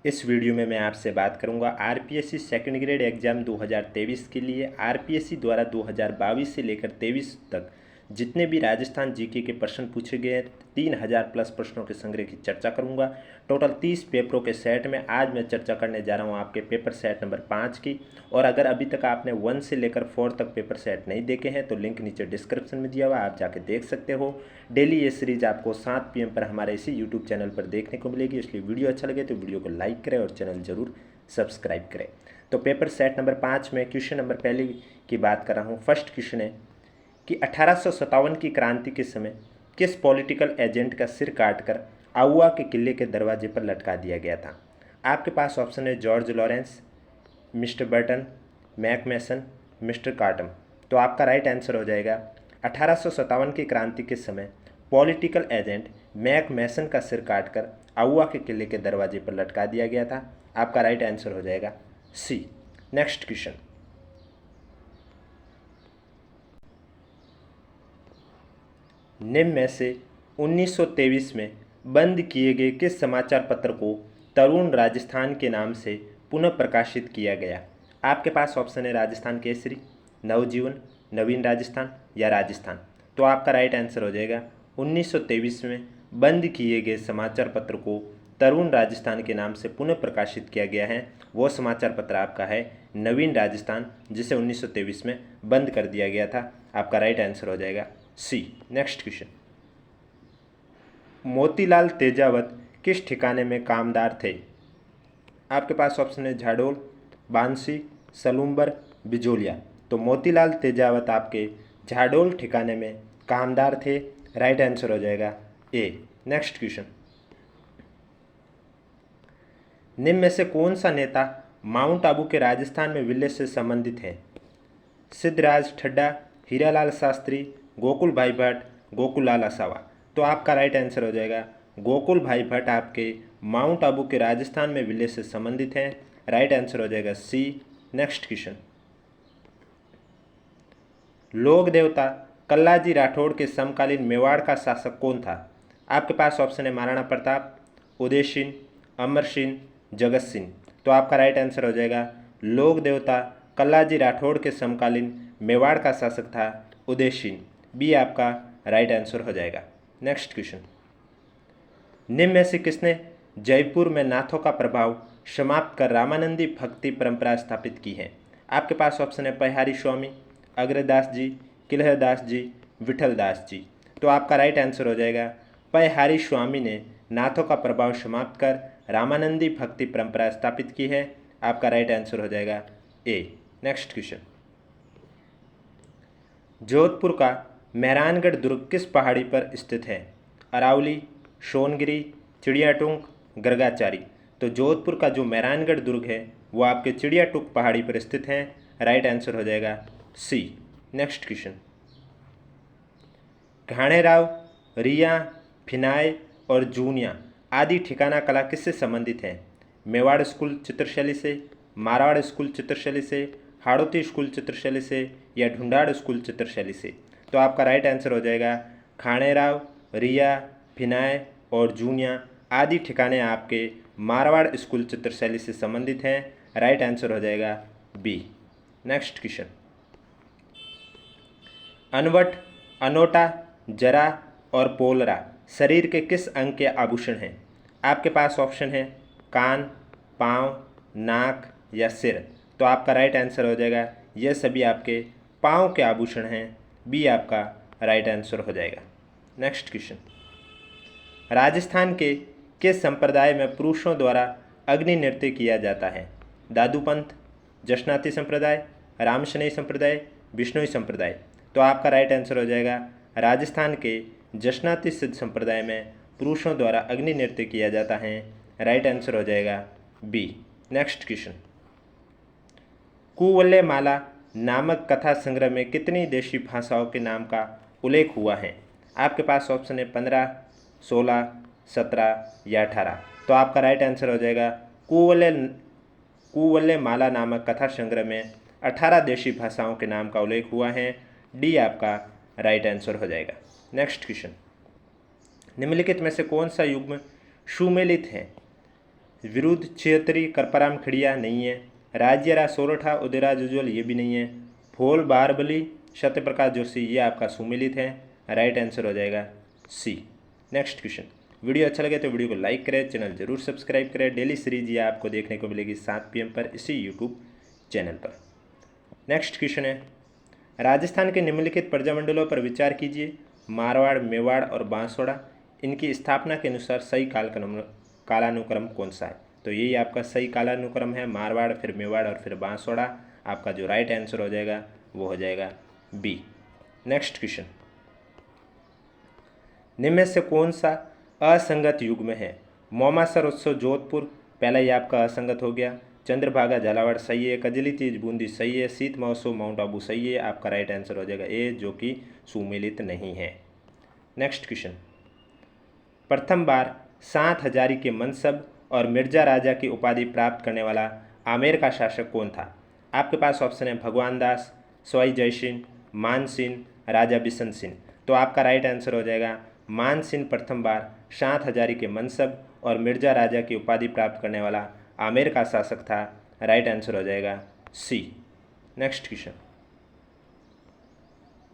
इस वीडियो में मैं आपसे बात करूंगा आरपीएससी सेकंड ग्रेड एग्ज़ाम 2023 के लिए आरपीएससी द्वारा 2022 से लेकर 23 तक जितने भी राजस्थान जीके के प्रश्न पूछे गए 3000 प्लस प्रश्नों के संग्रह की चर्चा करूंगा। टोटल 30 पेपरों के सेट में आज मैं चर्चा करने जा रहा हूं आपके पेपर सेट नंबर 5 की। और अगर अभी तक आपने 1 से लेकर 4 तक पेपर सेट नहीं देखे हैं तो लिंक नीचे डिस्क्रिप्शन में दिया हुआ आप जाके देख सकते हो। डेली ये सीरीज आपको 7 PM पर हमारे इसी यूट्यूब चैनल पर देखने को मिलेगी, इसलिए वीडियो अच्छा लगे तो वीडियो को लाइक करें और चैनल जरूर सब्सक्राइब करें। तो पेपर सेट नंबर 5 में क्वेश्चन नंबर पहले की बात कर रहा हूँ। फर्स्ट क्वेश्चन है कि 1857 की क्रांति के समय किस पॉलिटिकल एजेंट का सिर काटकर आउवा के किले के दरवाजे पर लटका दिया गया था। आपके पास ऑप्शन है George Lawrence, mister Burton, McMason, mister Cartam. तो आपका राइट आंसर हो जाएगा 1857 की क्रांति के समय पॉलिटिकल एजेंट मैकमेसन का सिर काटकर आउवा के किले के दरवाजे पर लटका दिया गया था। आपका राइट आंसर हो जाएगा सी। नेक्स्ट क्वेश्चन, निम्न में से 1923 में बंद किए गए किस समाचार पत्र को तरुण राजस्थान के नाम से पुनः प्रकाशित किया गया। आपके पास ऑप्शन है राजस्थान केसरी, नवजीवन, नवीन राजस्थान या राजस्थान। तो आपका राइट आंसर हो जाएगा 1923 में बंद किए गए समाचार पत्र को तरुण राजस्थान के नाम से पुनः प्रकाशित किया गया है। वो समाचार पत्र आपका है नवीन राजस्थान, जिसे 1923 में बंद कर दिया गया था। आपका राइट आंसर हो जाएगा सी। नेक्स्ट क्वेश्चन, मोतीलाल तेजावत किस ठिकाने में कामदार थे। आपके पास ऑप्शन है झाडोल, बांसी, सलूम्बर, बिजोलिया। तो मोतीलाल तेजावत आपके झाडोल ठिकाने में कामदार थे। राइट आंसर हो जाएगा ए। नेक्स्ट क्वेश्चन, निम्न में से कौन सा नेता माउंट आबू के राजस्थान में विलेज से संबंधित है। सिद्धराज ठड्डा, हीरालाल शास्त्री, गोकुल भाई भट्ट, गोकुल लाल आसावा। तो आपका राइट आंसर हो जाएगा गोकुल भाई भट्ट आपके माउंट आबू के राजस्थान में विलेज से संबंधित हैं। राइट आंसर हो जाएगा सी। नेक्स्ट क्वेश्चन, लोक देवता कल्लाजी राठौड़ के समकालीन मेवाड़ का शासक कौन था। आपके पास ऑप्शन है महाराणा प्रताप, उदय सिंह, अमर सिंह, जगत सिंह। तो आपका राइट आंसर हो जाएगा लोक देवता कल्लाजी राठौड़ के समकालीन मेवाड़ का शासक था उदय सिंह। बी आपका राइट आंसर हो जाएगा। नेक्स्ट क्वेश्चन, निम्न में से किसने जयपुर में नाथों का प्रभाव समाप्त कर रामानंदी भक्ति परंपरा स्थापित की है। आपके पास ऑप्शन है पहारी स्वामी, अग्रदास जी, किलहदास जी, विठल दास जी। तो आपका राइट आंसर हो जाएगा पहारी स्वामी ने नाथों का प्रभाव समाप्त कर रामानंदी भक्ति परंपरा स्थापित की है। आपका राइट आंसर हो जाएगा ए। नेक्स्ट क्वेश्चन, जोधपुर का मेहरानगढ़ दुर्ग किस पहाड़ी पर स्थित है। अरावली, सोनगिरी, चिड़ियाटुंग, गर्गाचारी। तो जोधपुर का जो मेहरानगढ़ दुर्ग है वो आपके चिड़ियाटुंग पहाड़ी पर स्थित है। राइट आंसर हो जाएगा सी। नेक्स्ट क्वेश्चन, घाणेराव, रिया, फिनाय और जूनिया आदि ठिकाना कला किससे संबंधित है। मेवाड़ स्कूल चित्रशैली से, मारवाड़ स्कूल चित्रशैली से, हाड़ौती स्कूल चित्रशैली से या ढूंढाड़ स्कूल चित्रशैली से। तो आपका राइट आंसर हो जाएगा खाणेराव, रिया, फिनाय और जूनिया आदि ठिकाने आपके मारवाड़ स्कूल चित्रशैली से संबंधित हैं। राइट आंसर हो जाएगा बी। नेक्स्ट क्वेश्चन, अनवट, अनोटा, जरा और पोलरा शरीर के किस अंग के आभूषण हैं। आपके पास ऑप्शन है कान, पाँव, नाक या सिर। तो आपका राइट आंसर हो जाएगा यह सभी आपके पाँव के आभूषण हैं। बी आपका राइट आंसर हो जाएगा। नेक्स्ट क्वेश्चन, राजस्थान के किस संप्रदाय में पुरुषों द्वारा अग्नि नृत्य किया जाता है। दादूपंथ, जशनाती संप्रदाय, रामशनई संप्रदाय, बिश्नोई संप्रदाय। तो आपका राइट आंसर हो जाएगा राजस्थान के जशनाती सिद्ध संप्रदाय में पुरुषों द्वारा अग्नि नृत्य किया जाता है। राइट आंसर हो जाएगा बी। नेक्स्ट क्वेश्चन, कुवल्ले माला नामक कथा संग्रह में कितनी देशी भाषाओं के नाम का उल्लेख हुआ है। आपके पास ऑप्शन है 15, 16, 17 या 18। तो आपका राइट आंसर हो जाएगा कुवल्ले माला नामक कथा संग्रह में 18 देशी भाषाओं के नाम का उल्लेख हुआ है। डी आपका राइट आंसर हो जाएगा। नेक्स्ट क्वेश्चन, निम्नलिखित में से कौन सा युग्म सुमेलित है। विरुद्ध छियतरी करपराम खड़िया नहीं है। राज्यरा सोरठा उदयराज उज्ज्वल ये भी नहीं है। फोल बारबली सत्यप्रकाश जोशी ये आपका सुमिलित है। राइट आंसर हो जाएगा सी। Next question. वीडियो अच्छा लगे तो वीडियो को लाइक करें, चैनल जरूर सब्सक्राइब करें। डेली सीरीज ये आपको देखने को मिलेगी 7 PM पर इसी यूट्यूब चैनल पर। नेक्स्ट क्वेश्चन है, राजस्थान के निम्नलिखित प्रजामंडलों पर विचार कीजिए। मारवाड़, मेवाड़ और बांसवाड़ा, इनकी स्थापना के अनुसार सही कालानुक्रम कौन सा है? तो यही आपका सही कालानुक्रम है, मारवाड़, फिर मेवाड़ और फिर बांसवाड़ा। आपका जो राइट आंसर हो जाएगा वो हो जाएगा बी। नेक्स्ट क्वेश्चन, निम्न में से कौन सा असंगत युग्म है? मौमासर उत्सव जोधपुर, पहला ये आपका असंगत हो गया। चंद्रभागा झालावाड़ सही है। कजली तीज बूंदी सही है। शीत महोत्सव माउंट आबू सही है। आपका राइट आंसर हो जाएगा ए, जो कि सुमेलित नहीं है। नेक्स्ट क्वेश्चन, प्रथम बार 7 हजारी के मनसब और मिर्जा राजा की उपाधि प्राप्त करने वाला आमेर का शासक कौन था? आपके पास ऑप्शन है भगवान दास, सवाई जयसिंह, मानसिंह, राजा बिशन सिंह। तो आपका राइट आंसर हो जाएगा मानसिंह प्रथम बार 7 हजारी के मनसब और मिर्जा राजा की उपाधि प्राप्त करने वाला आमेर का शासक था। राइट आंसर हो जाएगा सी। नेक्स्ट क्वेश्चन,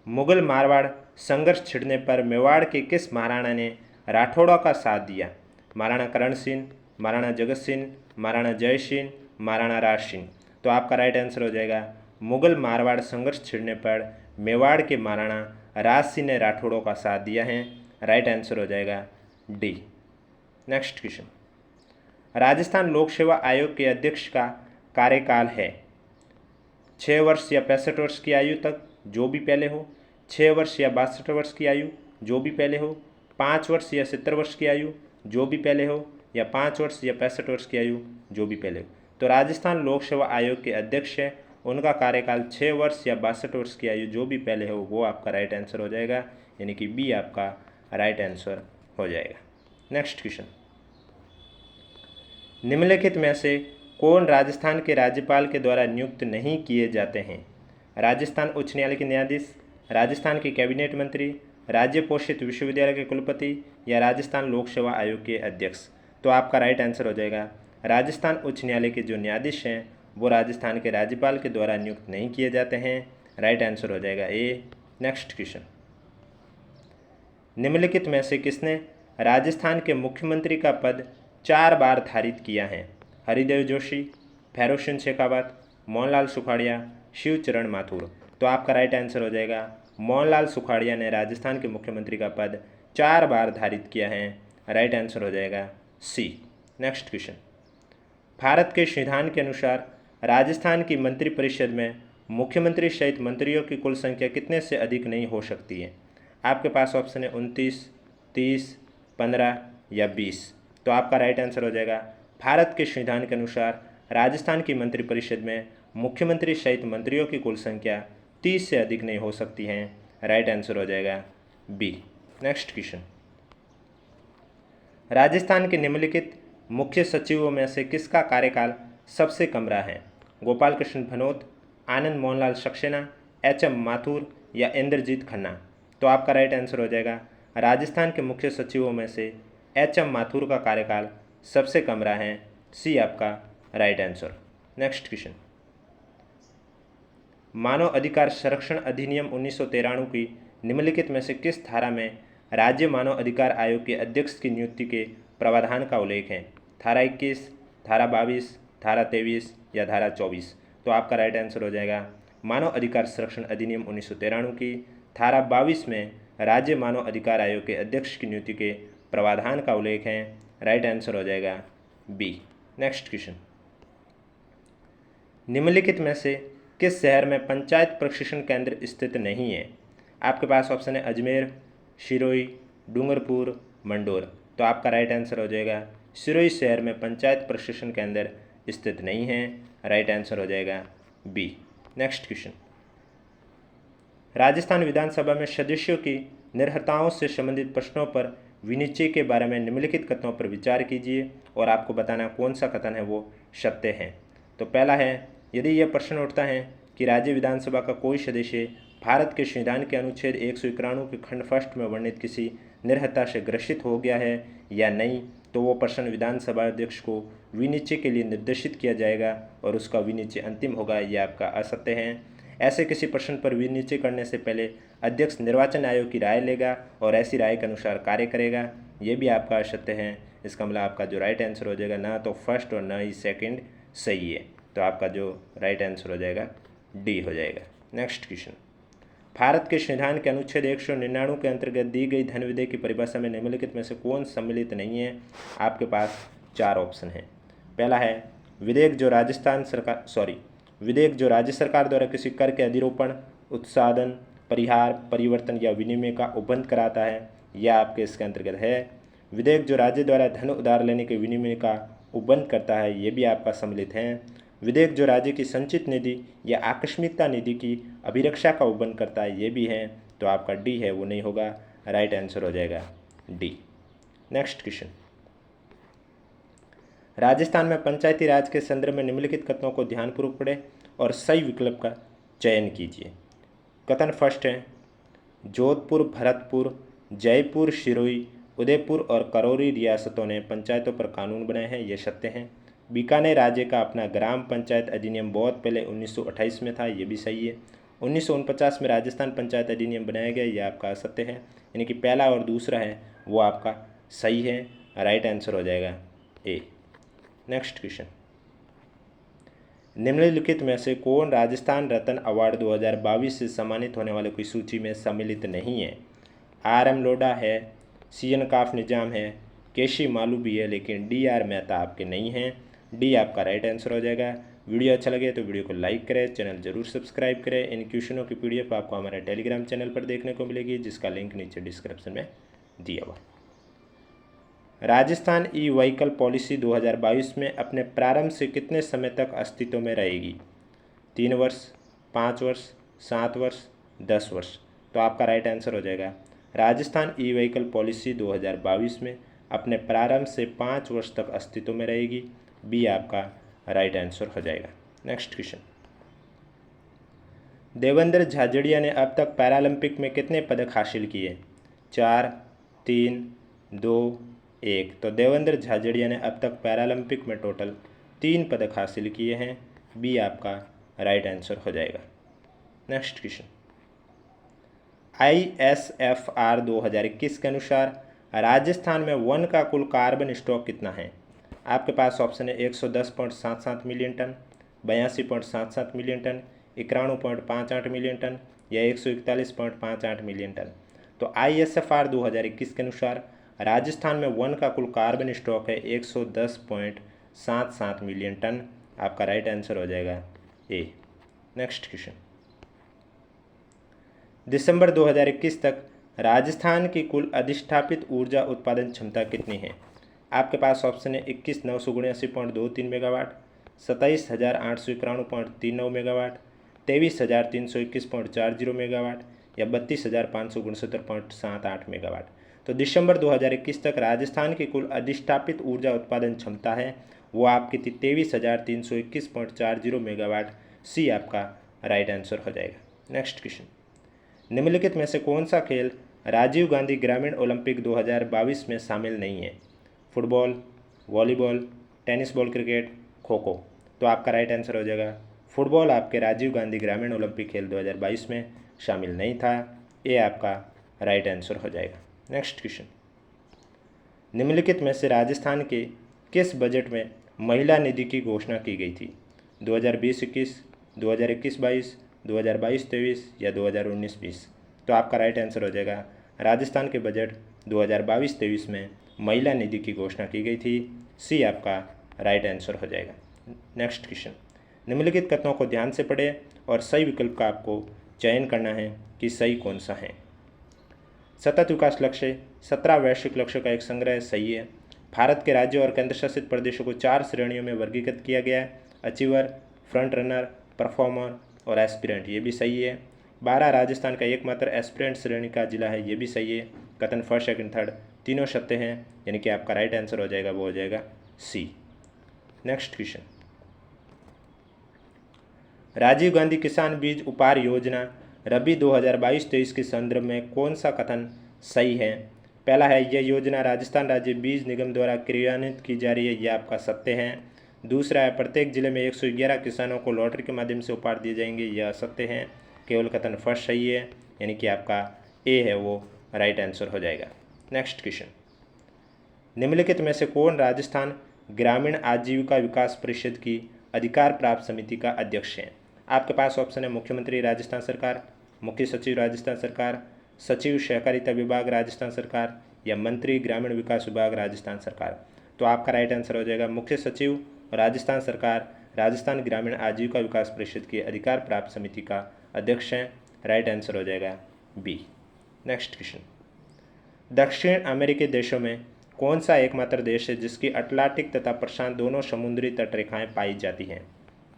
मुगल मारवाड़ संघर्ष छिड़ने पर मेवाड़ के किस महाराणा ने राठौड़ों का साथ दिया? महाराणा करण सिंह, महाराणा जगत सिंह, महाराणा जय सिंह, महाराणा राज सिंह। तो आपका राइट आंसर हो जाएगा मुगल मारवाड़ संघर्ष छिड़ने पर मेवाड़ के महाराणा राज सिंह ने राठौड़ों का साथ दिया है। राइट आंसर हो जाएगा डी। नेक्स्ट क्वेश्चन, राजस्थान लोक सेवा आयोग के अध्यक्ष का कार्यकाल है 6 वर्ष या 65 वर्ष की आयु तक, जो भी पहले हो, 6 वर्ष या 62 वर्ष की आयु, जो भी पहले हो, 5 वर्ष या 70 वर्ष की आयु, जो भी पहले हो, या 5 वर्ष या 65 वर्ष की आयु, जो भी पहले हो। तो राजस्थान लोक सेवा आयोग के अध्यक्ष है, उनका कार्यकाल 6 वर्ष या 62 वर्ष की आयु, जो भी पहले हो, वो आपका राइट आंसर हो जाएगा, यानी कि बी आपका राइट आंसर हो जाएगा। नेक्स्ट क्वेश्चन, निम्नलिखित में से कौन राजस्थान के राज्यपाल के द्वारा नियुक्त नहीं किए जाते हैं? राजस्थान उच्च न्यायालय के न्यायाधीश, राजस्थान के कैबिनेट मंत्री, राज्य पोषित विश्वविद्यालय के कुलपति, या राजस्थान लोक सेवा आयोग के अध्यक्ष। तो आपका राइट आंसर हो जाएगा राजस्थान उच्च न्यायालय के जो न्यायाधीश हैं वो राजस्थान के राज्यपाल के द्वारा नियुक्त नहीं किए जाते हैं। राइट आंसर हो जाएगा ए। नेक्स्ट क्वेश्चन, निम्नलिखित में से किसने राजस्थान के मुख्यमंत्री का पद 4 बार धारित किया है? हरिदेव जोशी, भैरव सिंह शेखावत, मोहनलाल सुखाड़िया, शिवचरण माथुर। तो आपका राइट आंसर हो जाएगा मोहनलाल सुखाड़िया ने राजस्थान के मुख्यमंत्री का पद 4 बार धारित किया है। राइट आंसर हो जाएगा सी। नेक्स्ट क्वेश्चन, भारत के संविधान के अनुसार राजस्थान की मंत्रिपरिषद में मुख्यमंत्री सहित मंत्रियों की कुल संख्या कितने से अधिक नहीं हो सकती है? आपके पास ऑप्शन है 29, 30, 15 या 20। तो आपका राइट आंसर हो जाएगा भारत के संविधान के अनुसार राजस्थान की मंत्रिपरिषद में मुख्यमंत्री सहित मंत्रियों की कुल संख्या 30 से अधिक नहीं हो सकती हैं। राइट आंसर हो जाएगा बी। नेक्स्ट क्वेश्चन, राजस्थान के निम्नलिखित मुख्य सचिवों में से किसका कार्यकाल सबसे कम रहा है? गोपाल कृष्ण भनोत, आनंद मोहनलाल सक्सेना, HM माथुर या इंद्रजीत खन्ना। तो आपका राइट आंसर हो जाएगा राजस्थान के मुख्य सचिवों में से HM माथुर का कार्यकाल सबसे कम रहा है। सी आपका राइट आंसर। नेक्स्ट क्वेश्चन, मानव अधिकार संरक्षण अधिनियम 1993 की निम्नलिखित में से किस धारा में राज्य मानव अधिकार आयोग के अध्यक्ष की नियुक्ति के प्रावधान का उल्लेख है? धारा 21, धारा 22, धारा 23 या धारा 24। तो आपका राइट आंसर हो जाएगा मानव अधिकार संरक्षण अधिनियम 1993 की धारा 22 में राज्य मानव अधिकार आयोग के अध्यक्ष की नियुक्ति के प्रावधान का उल्लेख है। राइट आंसर हो जाएगा बी। नेक्स्ट क्वेश्चन, निम्नलिखित में से किस शहर में पंचायत प्रशिक्षण केंद्र स्थित नहीं है? आपके पास ऑप्शन है अजमेर, सिरोही, डूंगरपुर, मंडोर। तो आपका राइट आंसर हो जाएगा सिरोही शहर में पंचायत प्रशिक्षण केंद्र स्थित नहीं है। राइट आंसर हो जाएगा बी। नेक्स्ट क्वेश्चन, राजस्थान विधानसभा में सदस्यों की निर्भरताओं से संबंधित प्रश्नों पर विनिश्चय के बारे में निम्नलिखित कथनों पर विचार कीजिए और आपको बताना कौन सा कथन है वो सत्य है। तो पहला है, यदि यह प्रश्न उठता है कि राज्य विधानसभा का कोई सदस्य भारत के संविधान के अनुच्छेद 191 के खंड फर्स्ट में वर्णित किसी निर्भरता से ग्रसित हो गया है या नहीं, तो वो प्रश्न विधानसभा अध्यक्ष को विनिश्चय के लिए निर्देशित किया जाएगा और उसका विनिश्चय अंतिम होगा, ये आपका असत्य है। ऐसे किसी प्रश्न पर विनिश्चय करने से पहले अध्यक्ष निर्वाचन आयोग की राय लेगा और ऐसी राय के अनुसार कार्य करेगा, ये भी आपका असत्य है। इसका मतलब आपका जो राइट आंसर हो जाएगा ना तो फर्स्ट और ना ही सेकंड सही है, तो आपका जो राइट आंसर हो जाएगा डी हो जाएगा। नेक्स्ट क्वेश्चन, भारत के संविधान के अनुच्छेद 199 के अंतर्गत दी गई धन विधेयक की परिभाषा में निम्नलिखित में से कौन सम्मिलित नहीं है? आपके पास 4 ऑप्शन हैं। पहला है विधेयक जो राज्य सरकार द्वारा किसी कर के अधिरोपण, उत्साधन, परिहार, परिवर्तन या विनिमय का उपबंध कराता है, यह आपके इसके अंतर्गत है। विधेयक जो राज्य द्वारा धन उधार लेने के विनिमय का उपबंध करता है, ये भी आपका सम्मिलित है। विधेयक जो राज्य की संचित निधि या आकस्मिकता निधि की अभिरक्षा का उपबंध करता है, ये भी है, तो आपका डी है वो नहीं होगा, राइट आंसर हो जाएगा डी। नेक्स्ट क्वेश्चन, राजस्थान में पंचायती राज के संदर्भ में निम्नलिखित कथनों को ध्यानपूर्वक पढ़ें और सही विकल्प का चयन कीजिए। कथन फर्स्ट है, जोधपुर, भरतपुर, जयपुर, सिरोही, उदयपुर और करौली रियासतों ने पंचायतों पर कानून बनाए हैं, ये सत्य हैं। बीकानेर राज्य का अपना ग्राम पंचायत अधिनियम बहुत पहले 1928 में था, ये भी सही है। 1949 में राजस्थान पंचायत अधिनियम बनाया गया, ये आपका असत्य है, यानी कि पहला और दूसरा है वो आपका सही है, राइट आंसर हो जाएगा ए। नेक्स्ट क्वेश्चन, निम्नलिखित में से कौन राजस्थान रत्न अवार्ड 2022 से सम्मानित होने वाले की सूची में सम्मिलित नहीं है? आर.एम. लोढ़ा है, सी.एन. काफ निजाम है, केसी मालू भी है, लेकिन डी.आर. मेहता आपके नहीं हैं। डी आपका राइट आंसर हो जाएगा। वीडियो अच्छा लगे तो वीडियो को लाइक करें, चैनल जरूर सब्सक्राइब करें। इन क्वेश्चनों की PDF आपको हमारे टेलीग्राम चैनल पर देखने को मिलेगी, जिसका लिंक नीचे डिस्क्रिप्शन में दिया हुआ। राजस्थान ई व्हीकल पॉलिसी 2022 में अपने प्रारंभ से कितने समय तक अस्तित्व में रहेगी? 3 वर्ष, 5 वर्ष, 7 वर्ष, 10 वर्ष, तो आपका राइट आंसर हो जाएगा राजस्थान ई व्हीकल पॉलिसी 2022 में अपने प्रारंभ से 5 वर्ष तक अस्तित्व में रहेगी, बी आपका राइट आंसर हो जाएगा। नेक्स्ट क्वेश्चन, देवेंद्र झाझड़िया ने अब तक पैरालंपिक में कितने पदक हासिल किए? 4, 3, 2, 1, तो देवेंद्र झाझड़िया ने अब तक पैरालंपिक में टोटल 3 पदक हासिल किए हैं, बी आपका राइट आंसर हो जाएगा। नेक्स्ट क्वेश्चन, ISFR 2021 के अनुसार राजस्थान में वन का कुल कार्बन स्टॉक कितना है? आपके पास ऑप्शन है 110.77 million tonne, 82.77 million tonne, 91.58 million tonne या 141.58 मिलियन टन। तो ISFR 2021 के अनुसार राजस्थान में वन का कुल कार्बन स्टॉक है 110.77 मिलियन टन, आपका राइट आंसर हो जाएगा ए। नेक्स्ट क्वेश्चन, दिसंबर 2021 तक राजस्थान की कुल अधिष्ठापित ऊर्जा उत्पादन क्षमता कितनी है? आपके पास ऑप्शन है 21,979.23 मेगावाट, 27,891.39 मेगावाट, 23,321.40 मेगावाट या 32,569.78 मेगावाट। तो दिसंबर 2021 तक राजस्थान की कुल अधिष्ठापित ऊर्जा उत्पादन क्षमता है वो आपकी थी 23,321.40 मेगावाट, सी आपका राइट आंसर हो जाएगा। नेक्स्ट क्वेश्चन, निम्नलिखित में से कौन सा खेल राजीव गांधी ग्रामीण ओलंपिक 2022 में शामिल नहीं है? Football, volleyball, tennis ball, cricket, kho kho, तो आपका राइट आंसर हो जाएगा फुटबॉल आपके राजीव गांधी ग्रामीण ओलंपिक खेल 2022 में शामिल नहीं था, ये आपका राइट आंसर हो जाएगा। नेक्स्ट क्वेश्चन, निम्नलिखित में से राजस्थान के किस बजट में महिला निधि की घोषणा की गई थी? 2020-21, 2021-22, 2022-23 या 2019-20, तो आपका राइट आंसर हो जाएगा राजस्थान के बजट 2022-23 में महिला निधि की घोषणा की गई थी, सी आपका राइट आंसर हो जाएगा। नेक्स्ट क्वेश्चन, निम्नलिखित कथनों को ध्यान से पढ़ें और सही विकल्प का आपको चयन करना है कि सही कौन सा है। सतत विकास लक्ष्य 17 वैश्विक लक्ष्यों का एक संग्रह सही है। भारत के राज्यों और केंद्र शासित प्रदेशों को 4 श्रेणियों में वर्गीकृत किया गया है, अचीवर, फ्रंट रनर, परफॉर्मर और एस्पिरेंट, ये भी सही है। 12 राजस्थान का एकमात्र एस्पिरेंट श्रेणी का जिला है, ये भी सही है। कथन फर्स्ट, सेकंड, थर्ड तीनों सत्य हैं, यानी कि आपका राइट आंसर हो जाएगा वो हो जाएगा सी। नेक्स्ट क्वेश्चन, राजीव गांधी किसान बीज उपहार योजना रबी 2022-23 के संदर्भ में कौन सा कथन सही है? पहला है, यह योजना राजस्थान राज्य बीज निगम द्वारा क्रियान्वित की जा रही है, यह आपका सत्य है। दूसरा है, प्रत्येक जिले में 111 किसानों को लॉटरी के माध्यम से उपहार दिए जाएंगे, यह असत्य है। केवल कथन फर्स्ट सही है, यानी कि आपका ए है वो राइट आंसर हो जाएगा। नेक्स्ट क्वेश्चन, निम्नलिखित में से कौन राजस्थान ग्रामीण आजीविका विकास परिषद की अधिकार प्राप्त समिति का अध्यक्ष है? आपके पास ऑप्शन है, मुख्यमंत्री राजस्थान सरकार, मुख्य सचिव राजस्थान सरकार, सचिव सहकारिता विभाग राजस्थान सरकार, या मंत्री ग्रामीण विकास विभाग राजस्थान सरकार। तो आपका राइट आंसर हो जाएगा मुख्य सचिव राजस्थान सरकार राजस्थान ग्रामीण आजीविका विकास परिषद की अधिकार प्राप्त समिति का अध्यक्ष हैं। राइट आंसर हो जाएगा बी। नेक्स्ट क्वेश्चन, दक्षिण अमेरिकी देशों में कौन सा एकमात्र देश है जिसकी अटलांटिक तथा प्रशांत दोनों समुद्री तटरेखाएं पाई जाती हैं?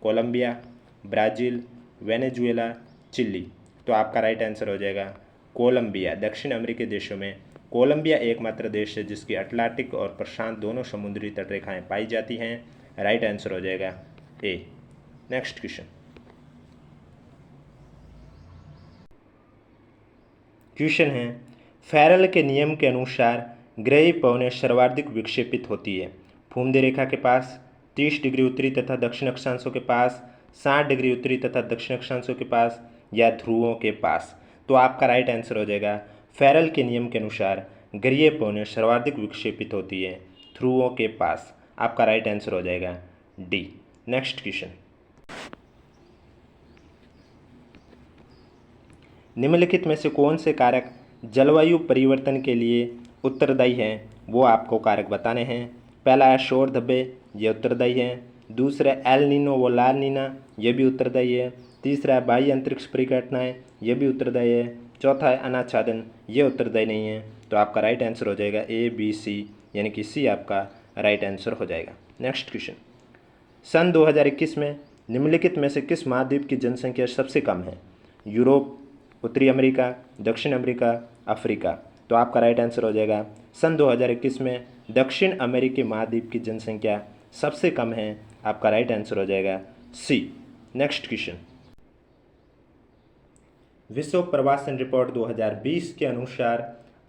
Colombia, Brazil, Venezuela, Chile. तो आपका राइट आंसर हो जाएगा कोलंबिया। दक्षिण अमेरिकी देशों में कोलंबिया एकमात्र देश है जिसकी अटलांटिक और प्रशांत दोनों समुद्री तटरेखाएं पाई जाती हैं। राइट आंसर हो जाएगा ए। नेक्स्ट क्वेश्चन है, फैरल के नियम के अनुसार ग्रही पवनें सर्वाधिक विक्षेपित होती है भूमध्य रेखा के पास, 30 डिग्री उत्तरी तथा दक्षिण अक्षांशों के पास, 60 डिग्री उत्तरी तथा दक्षिण अक्षांशों के पास, या ध्रुवों के पास। तो आपका राइट आंसर हो जाएगा, फैरल के नियम के अनुसार ग्रहीय पवनें सर्वाधिक विक्षेपित होती है ध्रुवों के पास। आपका राइट आंसर हो जाएगा डी। नेक्स्ट क्वेश्चन, निम्नलिखित में से कौन से कारक जलवायु परिवर्तन के लिए उत्तरदायी हैं? वो आपको कारक बताने हैं। पहला है शोर धब्बे, ये उत्तरदायी है। दूसरा एल नीनो व ला नीना, ये भी उत्तरदायी है। तीसरा है बाह्य अंतरिक्ष परिघटनाएं, ये भी उत्तरदायी है। चौथा है अनाच्छादन, ये उत्तरदायी नहीं है। तो आपका राइट आंसर हो जाएगा ए बी सी, यानी कि सी आपका राइट आंसर हो जाएगा। नेक्स्ट क्वेश्चन, सन 2021 में निम्नलिखित में से किस महाद्वीप की जनसंख्या सबसे कम है? यूरोप, उत्तरी अमेरिका, दक्षिण अमेरिका, अफ्रीका। तो आपका राइट आंसर हो जाएगा सन 2021 में दक्षिण अमेरिकी महाद्वीप की जनसंख्या सबसे कम है। आपका राइट आंसर हो जाएगा सी। नेक्स्ट क्वेश्चन, विश्व प्रवासन रिपोर्ट 2020 के अनुसार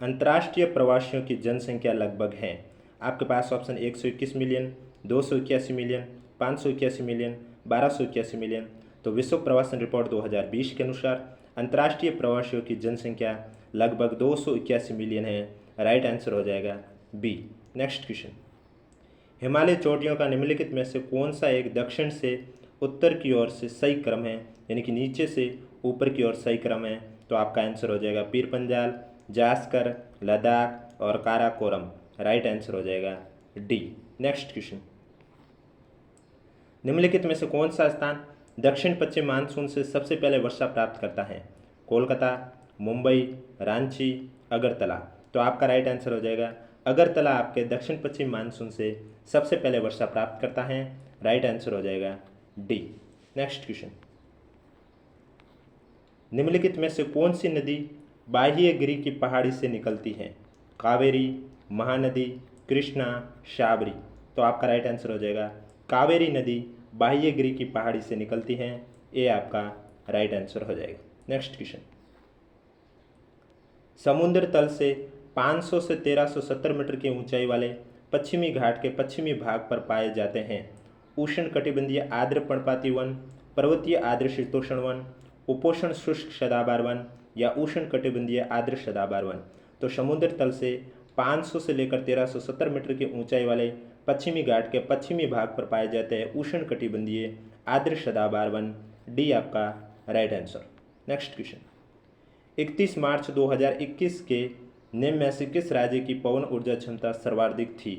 अंतर्राष्ट्रीय प्रवासियों की जनसंख्या लगभग है। आपके पास option 121 million, 281 million, 581 million, 1281 million. तो विश्व प्रवासन रिपोर्ट 2020 के अनुसार अंतर्राष्ट्रीय प्रवासियों की जनसंख्या लगभग 281 मिलियन है। राइट आंसर हो जाएगा बी। नेक्स्ट क्वेश्चन, हिमालय चोटियों का निम्नलिखित में से कौन सा एक दक्षिण से उत्तर की ओर से सही क्रम है, यानी कि नीचे से ऊपर की ओर सही क्रम है? तो आपका आंसर हो जाएगा पीर पंजाल, जास्कर, लद्दाख और काराकोरम। राइट आंसर हो जाएगा डी। नेक्स्ट क्वेश्चन, निम्नलिखित में से कौन सा स्थान दक्षिण पश्चिम मानसून से सबसे पहले वर्षा प्राप्त करता है? कोलकाता, मुंबई, रांची, अगरतला। तो आपका राइट आंसर हो जाएगा अगरतला आपके दक्षिण पश्चिम मानसून से सबसे पहले वर्षा प्राप्त करता है। राइट आंसर हो जाएगा डी। नेक्स्ट क्वेश्चन, निम्नलिखित में से कौन सी नदी बाह्यगिरि की पहाड़ी से निकलती है? कावेरी, महानदी, कृष्णा, शाबरी। तो आपका राइट आंसर हो जाएगा कावेरी नदी बाह्यगिरि की पहाड़ी से निकलती है। ये आपका राइट आंसर हो जाएगा। नेक्स्ट क्वेश्चन, समुद्र तल से 500 से 1370 मीटर की ऊंचाई वाले पश्चिमी घाट के पश्चिमी भाग पर पाए जाते हैं उष्णकटिबंधीय आर्द्र पर्णपाती वन, पर्वतीय आर्द्र शीतोष्ण वन, उपोष्ण शुष्क सदाबहार वन, या उष्णकटिबंधीय आर्द्र सदाबहार वन। तो समुद्र तल से 500 से लेकर 1370 मीटर की ऊंचाई वाले पश्चिमी घाट के पश्चिमी भाग पर पाए जाते हैं उष्णकटिबंधीय आर्द्र सदाबहार वन। डी आपका राइट आंसर। नेक्स्ट क्वेश्चन, 31 मार्च 2021 के निम्न में से किस राज्य की पवन ऊर्जा क्षमता सर्वाधिक थी?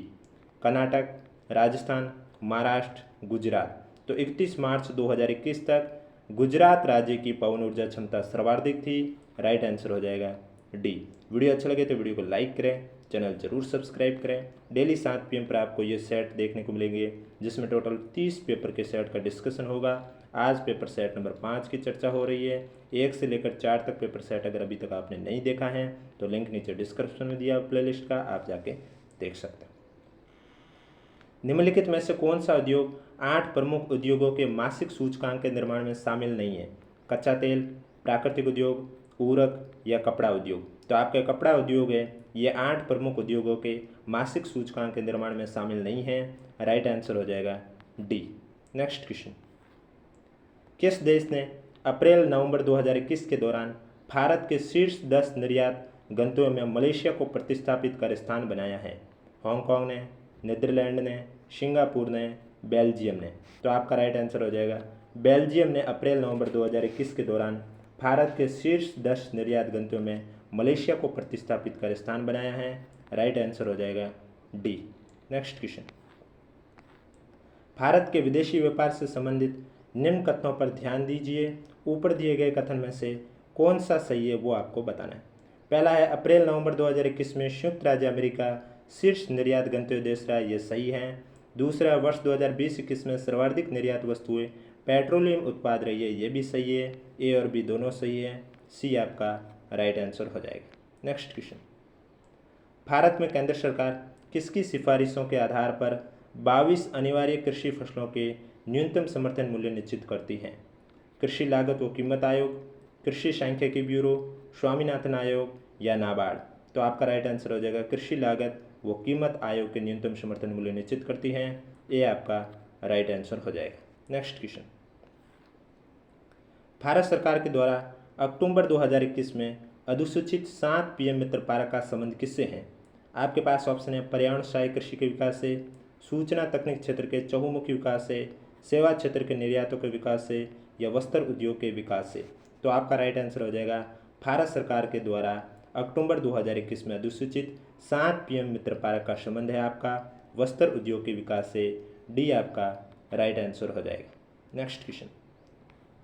कर्नाटक, राजस्थान, महाराष्ट्र, गुजरात। तो 31 मार्च 2021 तक गुजरात राज्य की पवन ऊर्जा क्षमता सर्वाधिक थी। राइट आंसर हो जाएगा डी। वीडियो अच्छा लगे तो वीडियो को लाइक करें, चैनल जरूर सब्सक्राइब करें। डेली 7 PM पर आपको ये सेट देखने को मिलेंगे जिसमें टोटल 30 पेपर के सेट का डिस्कशन होगा। आज पेपर सेट नंबर 5 की चर्चा हो रही है। 1 से लेकर 4 तक पेपर सेट अगर अभी तक आपने नहीं देखा है तो लिंक नीचे डिस्क्रिप्शन में दिया प्लेलिस्ट का, आप जाके देख सकते हैं। निम्नलिखित में से कौन सा उद्योग 8 प्रमुख उद्योगों के मासिक सूचकांक के निर्माण में शामिल नहीं है? कच्चा तेल, प्राकृतिक उद्योग, ऊर्क, या कपड़ा उद्योग। तो आपका कपड़ा उद्योग है ये 8 प्रमुख उद्योगों के मासिक सूचकांक के निर्माण में शामिल नहीं हैं। राइट आंसर हो जाएगा डी। नेक्स्ट क्वेश्चन, किस देश ने अप्रैल नवंबर 2021 के दौरान भारत के शीर्ष 10 निर्यात गंतव्यों में मलेशिया को प्रतिस्थापित कर स्थान बनाया है? हांगकांग ने, नीदरलैंड ने, सिंगापुर ने, बेल्जियम ने। तो आपका राइट आंसर हो जाएगा बेल्जियम ने अप्रैल नवंबर 2021 के दौरान भारत के शीर्ष 10 निर्यात गंतव्यों में मलेशिया को प्रतिस्थापित कर स्थान बनाया है। राइट आंसर हो जाएगा डी। नेक्स्ट क्वेश्चन, भारत के विदेशी व्यापार से संबंधित निम्न कथनों पर ध्यान दीजिए। ऊपर दिए गए कथन में से कौन सा सही है वो आपको बताना है। पहला है अप्रैल नवंबर 2021 में संयुक्त राज्य अमेरिका शीर्ष निर्यात गंतव्य देश रहा, ये सही है। दूसरा, वर्ष 2020-21 में सर्वाधिक निर्यात वस्तुएं पेट्रोलियम उत्पाद रही है, ये भी सही है। ए और बी दोनों सही है। सी आपका राइट आंसर हो जाएगा। नेक्स्ट क्वेश्चन, भारत में केंद्र सरकार किसकी सिफारिशों के आधार पर 22 अनिवार्य कृषि फसलों के न्यूनतम समर्थन मूल्य निश्चित करती है? कृषि लागत व कीमत आयोग, कृषि सांख्यिकी ब्यूरो, स्वामीनाथन आयोग या नाबार्ड? तो आपका राइट आंसर हो जाएगा कृषि लागत व कीमत आयोग के न्यूनतम समर्थन मूल्य निश्चित करती है। ये आपका राइट आंसर हो जाएगा। नेक्स्ट क्वेश्चन, भारत सरकार के द्वारा अक्टूबर 2021 में अधिसूचित 7 पीएम मित्र पार्क का संबंध किससे है? आपके पास ऑप्शन है पर्यावरण सहायक कृषि के विकास से, सूचना तकनीक क्षेत्र के चहुमुखी विकास से, सेवा क्षेत्र के निर्यातों के विकास से या वस्त्र उद्योग के विकास से। तो आपका राइट आंसर हो जाएगा भारत सरकार के द्वारा अक्टूबर 2021 में अधिसूचित 7 पीएम मित्र पार्क का संबंध है आपका वस्त्र उद्योग के विकास से। डी आपका राइट आंसर हो जाएगा। नेक्स्ट क्वेश्चन,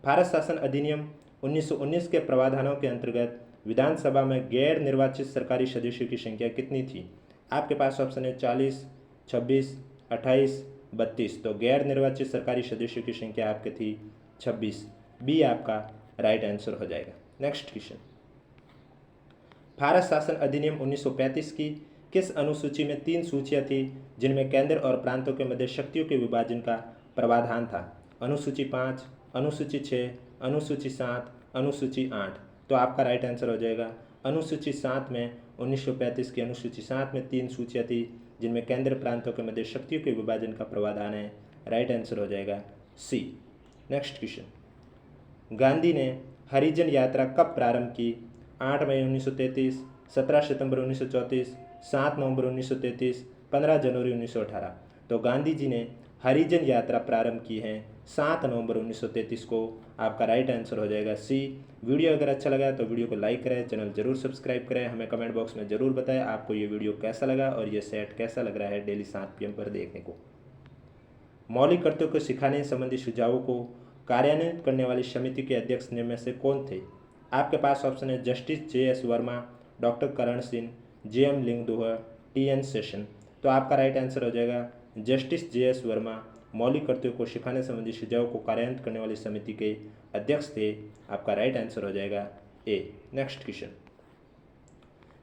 भारत शासन अधिनियम 1919 के प्रावधानों के अंतर्गत विधानसभा में गैर निर्वाचित सरकारी सदस्यों की संख्या कितनी थी? आपके पास ऑप्शन है 40, 26, 28, 32। तो गैर निर्वाचित सरकारी सदस्यों की संख्या आपकी थी 26। बी आपका राइट आंसर हो जाएगा। नेक्स्ट क्वेश्चन, भारत शासन अधिनियम 1935 की किस अनुसूची में 3 सूचियां थी जिनमें केंद्र और प्रांतों के मध्य शक्तियों के विभाजन का प्रावधान था? अनुसूची 5, अनुसूची 6, अनुसूची 7, अनुसूची 8। तो आपका राइट आंसर हो जाएगा अनुसूची 7 में 1935 की अनुसूची 7 में 3 सूचियां थी जिनमें केंद्र प्रांतों के मध्य शक्तियों के विभाजन का प्रावधान है। राइट आंसर हो जाएगा सी। नेक्स्ट क्वेश्चन, गांधी ने हरिजन यात्रा कब प्रारंभ की? 8 मई 1933, 17 सितंबर 1934, 7 नवंबर 1933, 15 जनवरी 1918। तो गांधी जी ने हरिजन यात्रा प्रारंभ की है 7 नवंबर 1933 को। आपका राइट आंसर हो जाएगा सी। वीडियो अगर अच्छा लगा तो वीडियो को लाइक करें, चैनल जरूर सब्सक्राइब करें। हमें कमेंट बॉक्स में ज़रूर बताएं आपको ये वीडियो कैसा लगा और ये सेट कैसा लग रहा है डेली 7 PM पर देखने को। मौलिक कर्तव्यों को सिखाने संबंधी सुझावों को कार्यान्वित करने वाली समिति के अध्यक्ष में से कौन थे? आपके पास ऑप्शन है justice JS Verma, doctor Karan Singh, JM लिंगदोहर, TN session. तो आपका राइट आंसर हो जाएगा जस्टिस JS वर्मा मौलिक कर्तव्यों को सिखाने संबंधी सुझावों को कार्यान्वित करने वाली समिति के अध्यक्ष थे। आपका राइट आंसर हो जाएगा ए। नेक्स्ट क्वेश्चन,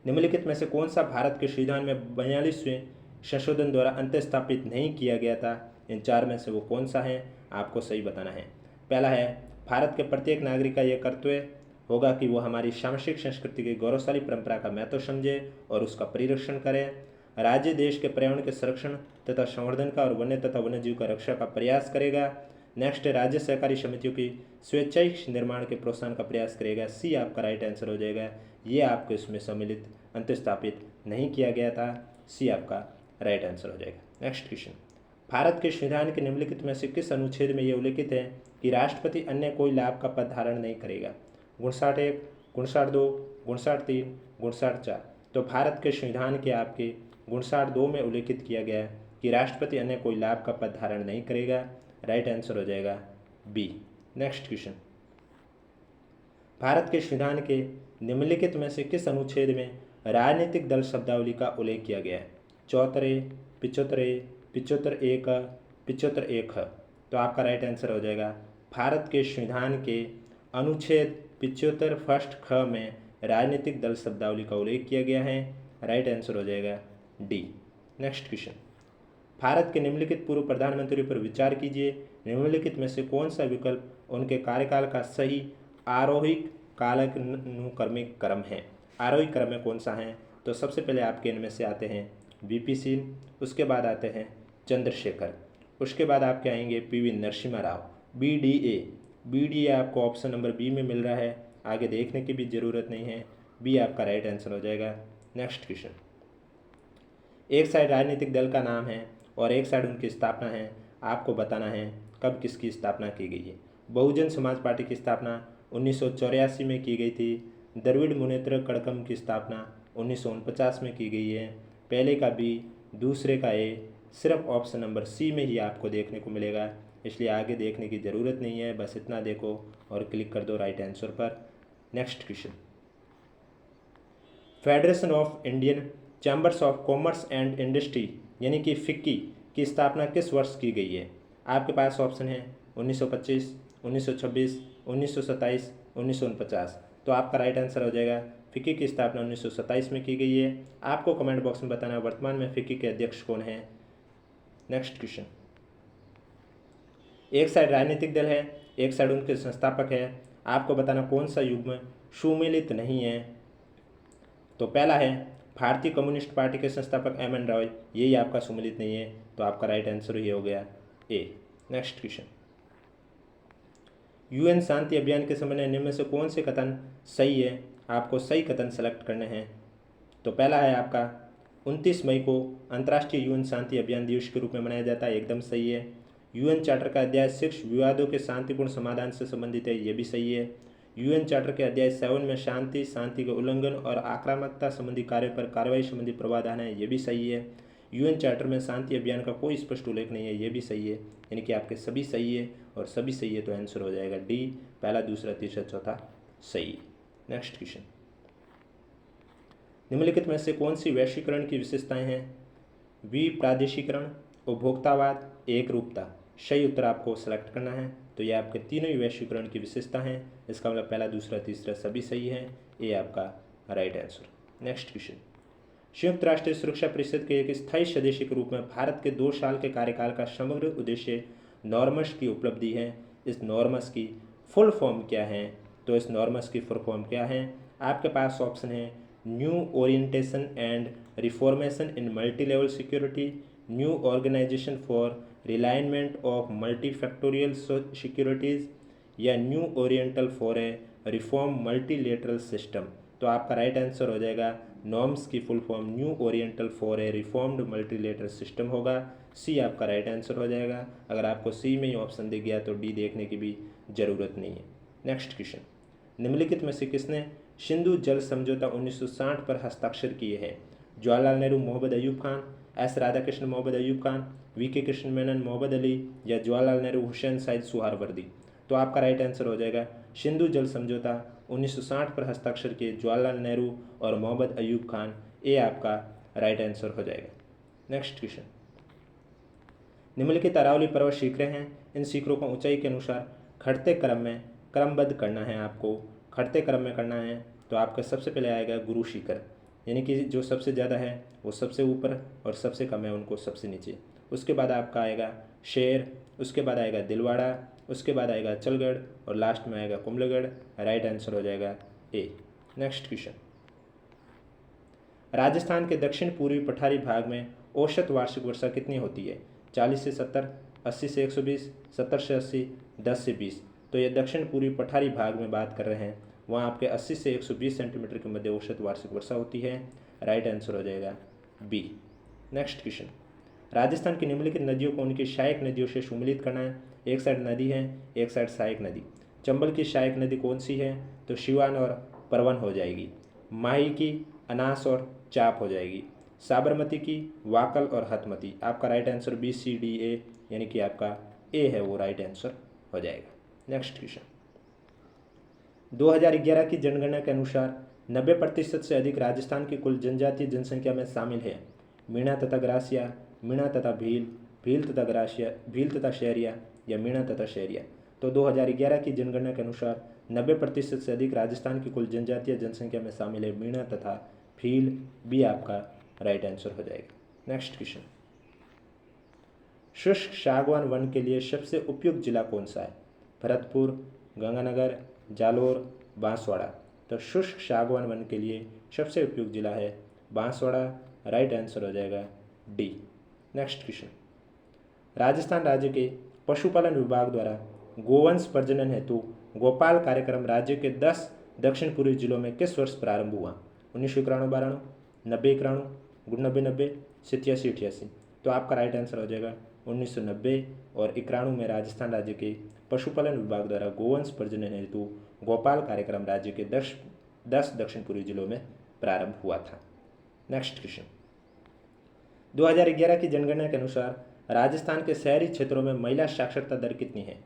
निम्नलिखित में से कौन सा भारत के संविधान में 42वें संशोधन द्वारा अंतःस्थापित नहीं किया गया था? इन 4 में से वो कौन सा है आपको सही बताना है। पहला है भारत के प्रत्येक नागरिक का यह कर्तव्य होगा कि वो हमारी सामाजिक संस्कृति की गौरवशाली परंपरा का महत्व समझे और उसका परिरक्षण करें। राज्य देश के पर्यावरण के संरक्षण तथा संवर्धन का और वन्य तथा वन्यजीव का रक्षा का प्रयास करेगा। नेक्स्ट, राज्य सहकारी समितियों की स्वैच्छिक निर्माण के प्रोत्साहन का प्रयास करेगा। सी आपका राइट आंसर हो जाएगा। ये आपको इसमें सम्मिलित अंतःस्थापित नहीं किया गया था। सी आपका राइट आंसर हो जाएगा। नेक्स्ट क्वेश्चन, भारत के संविधान के निम्नलिखित में से किस अनुच्छेद में यह उल्लिखित है कि राष्ट्रपति अन्य कोई लाभ का पद धारण नहीं करेगा? 59.1, 59.2, 59.3, 59.4। तो भारत के संविधान के आपके 59.2 में उल्लिखित किया गया है कि राष्ट्रपति अन्य कोई लाभ का पद धारण नहीं करेगा। राइट आंसर हो जाएगा बी। नेक्स्ट क्वेश्चन, भारत के संविधान के निम्नलिखित में से किस अनुच्छेद में राजनीतिक दल शब्दावली का उल्लेख किया गया है? 74, 75, 75(1), 75(1). तो आपका राइट आंसर हो जाएगा भारत के संविधान के अनुच्छेद 75 फर्स्ट ख में राजनीतिक दल शब्दावली का उल्लेख किया गया है। राइट आंसर हो जाएगा डी। नेक्स्ट क्वेश्चन, भारत के निम्नलिखित पूर्व प्रधानमंत्री पर विचार कीजिए। निम्नलिखित में से कौन सा विकल्प उनके कार्यकाल का सही आरोहिक कालानुक्रमिक क्रम है? आरोही क्रम में कौन सा है? तो सबसे पहले आपके इनमें से आते हैं वीपी सिंह, उसके बाद आते हैं चंद्रशेखर, उसके बाद आपके आएंगे पीवी नरसिम्हा राव। बीडीए आपको ऑप्शन नंबर बी में मिल रहा है, आगे देखने की भी ज़रूरत नहीं है, बी आपका राइट आंसर हो जाएगा। नेक्स्ट क्वेश्चन, एक साइड राजनीतिक दल का नाम है और एक साइड उनकी स्थापना है, आपको बताना है कब किसकी स्थापना की गई है। बहुजन समाज पार्टी की स्थापना 1984 में की गई थी। द्रविड़ मुनेत्र कड़कम की स्थापना 1949 में की गई है। पहले का बी, दूसरे का ए, सिर्फ ऑप्शन नंबर सी में ही आपको देखने को मिलेगा, इसलिए आगे देखने की ज़रूरत नहीं है, बस इतना देखो और क्लिक कर दो राइट आंसर पर। Next question, federation of Indian chambers of commerce and industry यानी कि फिक्की की स्थापना किस वर्ष की गई है। आपके पास ऑप्शन है 1925, 1926, 1927, 1949। तो आपका राइट आंसर हो जाएगा फिक्की की स्थापना 1927 में की गई है। आपको कमेंट बॉक्स में बताना वर्तमान में फिक्की के अध्यक्ष कौन है। नेक्स्ट क्वेश्चन, एक साइड राजनीतिक दल है, एक साइड उनके संस्थापक है, आपको बताना कौन सा युग्म सुमेलित नहीं है। तो पहला है भारतीय कम्युनिस्ट पार्टी के संस्थापक एम.एन. रॉय, यही आपका सुमेलित नहीं है, तो आपका राइट आंसर ये हो गया ए। नेक्स्ट क्वेश्चन, यूएन शांति अभियान के समय निम्न में से कौन से कथन सही है, आपको सही कथन सेलेक्ट करने हैं। तो पहला है आपका 29 मई को अंतर्राष्ट्रीय यूएन शांति अभियान दिवस के रूप में मनाया जाता है, एकदम सही है। यूएन चार्टर का अध्याय 6 विवादों के शांतिपूर्ण समाधान से संबंधित है, ये भी सही है। यूएन चार्टर के अध्याय 7 में शांति के उल्लंघन और आक्रामकता संबंधी कार्य पर कार्रवाई संबंधी प्रावधान है, ये भी सही है। यूएन चार्टर में शांति अभियान का कोई स्पष्ट उल्लेख नहीं है, ये भी सही है। यानी कि आपके सभी सही है और सभी सही है, तो आंसर हो जाएगा डी, पहला, दूसरा, तीसरा, चौथा सही। नेक्स्ट क्वेश्चन, निम्नलिखित में से कौन सी वैश्वीकरण की विशेषताएं हैं। विप्रादेशीकरण, उपभोक्तावाद, एक रूपता। सही उत्तर आपको सेलेक्ट करना है। तो ये आपके तीनों ही वैश्वीकरण की विशेषता हैं, इसका मतलब पहला, दूसरा, तीसरा सभी सही है, ये आपका राइट आंसर। नेक्स्ट क्वेश्चन, संयुक्त राष्ट्र सुरक्षा परिषद के एक स्थायी सदस्य के रूप में भारत के 2 साल के कार्यकाल का समग्र उद्देश्य नॉर्मस की उपलब्धि है। इस नॉर्मस की फुल फॉर्म क्या है। तो इस नॉर्मस की फुल फॉर्म क्या है, आपके पास ऑप्शन है new orientation and reformation in multi level security, new organisation for realignment of multifactorial securities, या new oriental for a reform multilateral system. तो आपका राइट आंसर हो जाएगा नॉर्म्स की full form new oriental for a reformed multilateral system होगा, सी आपका right answer हो जाएगा। अगर आपको सी में ही ऑप्शन दे गया तो डी देखने की भी ज़रूरत नहीं है। नेक्स्ट क्वेश्चन, निम्नलिखित में से किसने सिंधु जल समझौता 1960 पर हस्ताक्षर किए हैं। Jawaharlal Nehru, Mohammad Ayub Khan, S Radhakrishna, Mohammad Ayub Khan, V K. कृष्ण मेनन, मोहम्मद अली, या जवाहरलाल नेहरू, हुसैन साइद सुहरावर्दी। तो आपका राइट आंसर हो जाएगा सिंधु जल समझौता 1960 पर हस्ताक्षर किए जवाहरलाल नेहरू और मोहम्मद अयूब खान, ये आपका राइट आंसर हो जाएगा। नेक्स्ट क्वेश्चन, निम्नलिखित अरावली पर्वत शिखरें हैं, इन शिखरों को ऊंचाई के अनुसार घटते क्रम में क्रमबद्ध करना है। आपको घटते क्रम में करना है, तो आपका सबसे पहले आएगा गुरु शिखर, यानी कि जो सबसे ज़्यादा है वो सबसे ऊपर और सबसे कम है उनको सबसे नीचे। उसके बाद आपका आएगा शेर, उसके बाद आएगा दिलवाड़ा, उसके बाद आएगा चलगढ़ और लास्ट में आएगा कुंभलगढ़। राइट आंसर हो जाएगा ए। नेक्स्ट क्वेश्चन, राजस्थान के दक्षिण पूर्वी पठारी भाग में औसत वार्षिक वर्षा कितनी होती है। 40 से 70, 80 से 120, 70 से 80, 10 से 20। तो ये दक्षिण पूर्वी पठारी भाग में बात कर रहे हैं, वहाँ आपके 80 से 120 सेंटीमीटर के मध्य औसत वार्षिक वर्षा होती है। राइट आंसर हो जाएगा बी। नेक्स्ट क्वेश्चन, राजस्थान की निम्नलिखित नदियों को उनकी सहायक नदियों से सम्मिलित करना है। एक साइड नदी है, एक साइड सहायक नदी। चंबल की सहायक नदी कौन सी है, तो शिवान और परवन हो जाएगी। माही की अनास और चाप हो जाएगी। साबरमती की वाकल और हथमती। आपका राइट आंसर बी, सी, डी, ए, यानी कि आपका ए है वो राइट आंसर हो जाएगा। नेक्स्ट क्वेश्चन, 2011 की जनगणना के अनुसार 90% से अधिक राजस्थान की कुल जनजातीय जनसंख्या में शामिल है। मीणा तथा ग्रासिया, मीणा तथा भील, भील तथा ग्रासिया, भील तथा शहरिया, या मीणा तथा शहरिया। तो 2011 की जनगणना के अनुसार 90% से अधिक राजस्थान की कुल जनजातीय जनसंख्या में शामिल है मीणा तथा भील, बी आपका राइट आंसर हो जाएगा। नेक्स्ट क्वेश्चन, शुष्क सागवान वन के लिए सबसे उपयुक्त जिला कौन सा है। भरतपुर, गंगानगर, जालोर, बांसवाड़ा। तो शुष्क सागवान वन के लिए सबसे उपयुक्त जिला है बांसवाड़ा, राइट आंसर हो जाएगा डी। नेक्स्ट क्वेश्चन, राजस्थान राज्य के पशुपालन विभाग द्वारा गोवंश प्रजनन हेतु गोपाल कार्यक्रम राज्य के 10 दक्षिण पूर्वी जिलों में किस वर्ष प्रारंभ हुआ? 1991, 92, 91, 90, 87, 88। तो आपका राइट आंसर हो जाएगा 1990 और 91 में राजस्थान राज्य के पशुपालन विभाग द्वारा गोवंश प्रजनन हेतु गोपाल कार्यक्रम राज्य के 10 दक्षिण पूर्वी जिलों में प्रारंभ हुआ था। नेक्स्ट क्वेश्चन, 2011 की जनगणना के अनुसार राजस्थान के शहरी क्षेत्रों में महिला साक्षरता दर कितनी है?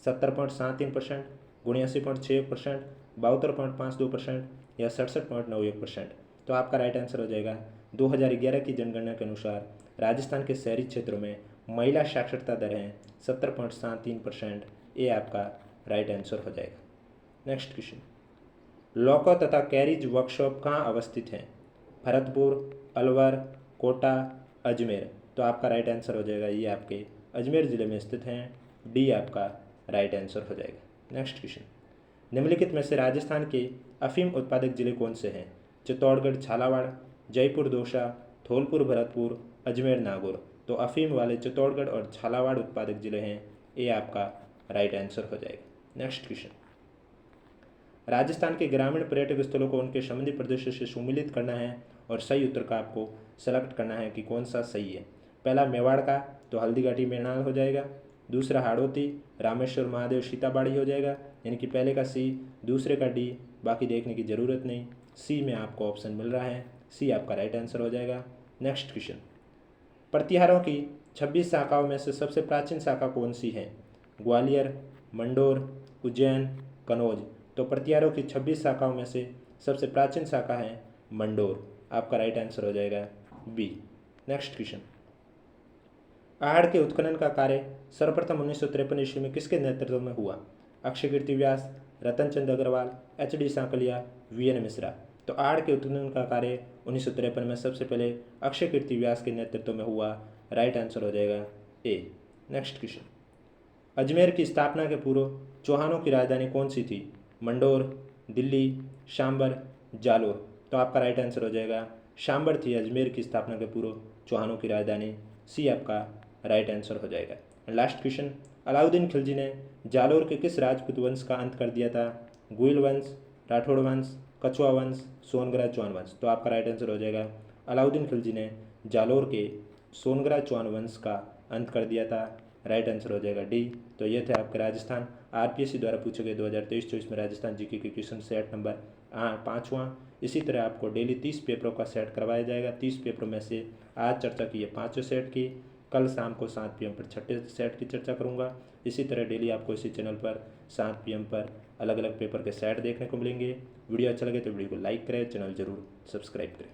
70.73%, 79.6%, 72.52% या 67.91%। तो आपका राइट आंसर हो जाएगा 2011 की जनगणना के अनुसार राजस्थान के शहरी क्षेत्रों में महिला साक्षरता दर है 70.73%। ये आपका राइट आंसर हो जाएगा। नेक्स्ट क्वेश्चन, लौको तथा कैरिज वर्कशॉप कहाँ अवस्थित हैं? भरतपुर, अलवर, कोटा, अजमेर। तो आपका राइट आंसर हो जाएगा ये आपके अजमेर ज़िले में स्थित हैं। डी आपका राइट आंसर हो जाएगा। नेक्स्ट क्वेश्चन, निम्नलिखित में से राजस्थान के अफीम उत्पादक जिले कौन से हैं? चित्तौड़गढ़, झालावाड़, जयपुर, दौसा, धौलपुर, भरतपुर, अजमेर, नागौर। तो अफीम वाले चित्तौड़गढ़ और झालावाड़ उत्पादक जिले हैं। ये आपका राइट आंसर हो जाएगा। नेक्स्ट क्वेश्चन, राजस्थान के ग्रामीण पर्यटक स्थलों को उनके संबंधी प्रदेशों से सुमिलित करना है और सही उत्तर का आपको सेलेक्ट करना है कि कौन सा सही है। पहला मेवाड़ का तो हल्दीघाटी मेनाल हो जाएगा, दूसरा हाड़ौती, रामेश्वर, महादेव, सीताबाड़ी हो जाएगा, यानी कि पहले का सी, दूसरे का डी, बाकी देखने की ज़रूरत नहीं। सी में आपको ऑप्शन मिल रहा है, सी आपका राइट आंसर हो जाएगा। नेक्स्ट क्वेश्चन, प्रतिहारों की 26 शाखाओं में से सबसे प्राचीन शाखा कौन सी है? ग्वालियर, मंडोर, उज्जैन, कनौज। तो प्रतिहारों की 26 शाखाओं में से सबसे प्राचीन शाखा है मंडोर। आपका राइट आंसर हो जाएगा बी। नेक्स्ट क्वेश्चन, आहड़ के उत्खनन का कार्य सर्वप्रथम 1953 ईस्वी में किसके नेतृत्व में हुआ? अक्षय कीर्ति व्यास, रतन चंद अग्रवाल, एच.डी. सांकलिया, वी.एन. मिश्रा। तो आहड़ के उत्खनन का कार्य 1953 में सबसे पहले अक्षय कीर्ति व्यास के नेतृत्व में हुआ। राइट आंसर हो जाएगा ए। नेक्स्ट क्वेश्चन, अजमेर की स्थापना के पूर्व चौहानों की राजधानी कौन सी थी? मंडोर, दिल्ली, शांबर, जालोर। तो आपका राइट आंसर हो जाएगा शांबर थी अजमेर की स्थापना के पूर्व चौहानों की राजधानी। सी आपका राइट आंसर हो जाएगा। लास्ट क्वेश्चन, अलाउद्दीन खिलजी ने जालोर के किस राजपूत वंश का अंत कर दिया था? गुइल वंश, राठौड़ वंश, कछुआ वंश, सोनगरा चौहान वंश। तो आपका राइट आंसर हो जाएगा अलाउद्दीन खिलजी ने जालोर के सोनगरा चौहान वंश का अंत कर दिया था। राइट आंसर हो जाएगा डी। तो ये थे आपके राजस्थान आरपीएससी द्वारा पूछे गए 2023-24 में राजस्थान जीके के क्वेश्चन सेट नंबर 5वां। इसी तरह आपको डेली 30 पेपरों का सेट करवाया जाएगा। 30 पेपरों में से आज चर्चा की है 5वें सेट की, कल शाम को 7 PM पर 6ठे सेट की चर्चा करूंगा। इसी तरह डेली आपको इसी चैनल पर 7 PM पर अलग अलग पेपर के सेट देखने को मिलेंगे। वीडियो अच्छा लगे तो वीडियो को लाइक करें, चैनल जरूर सब्सक्राइब करें।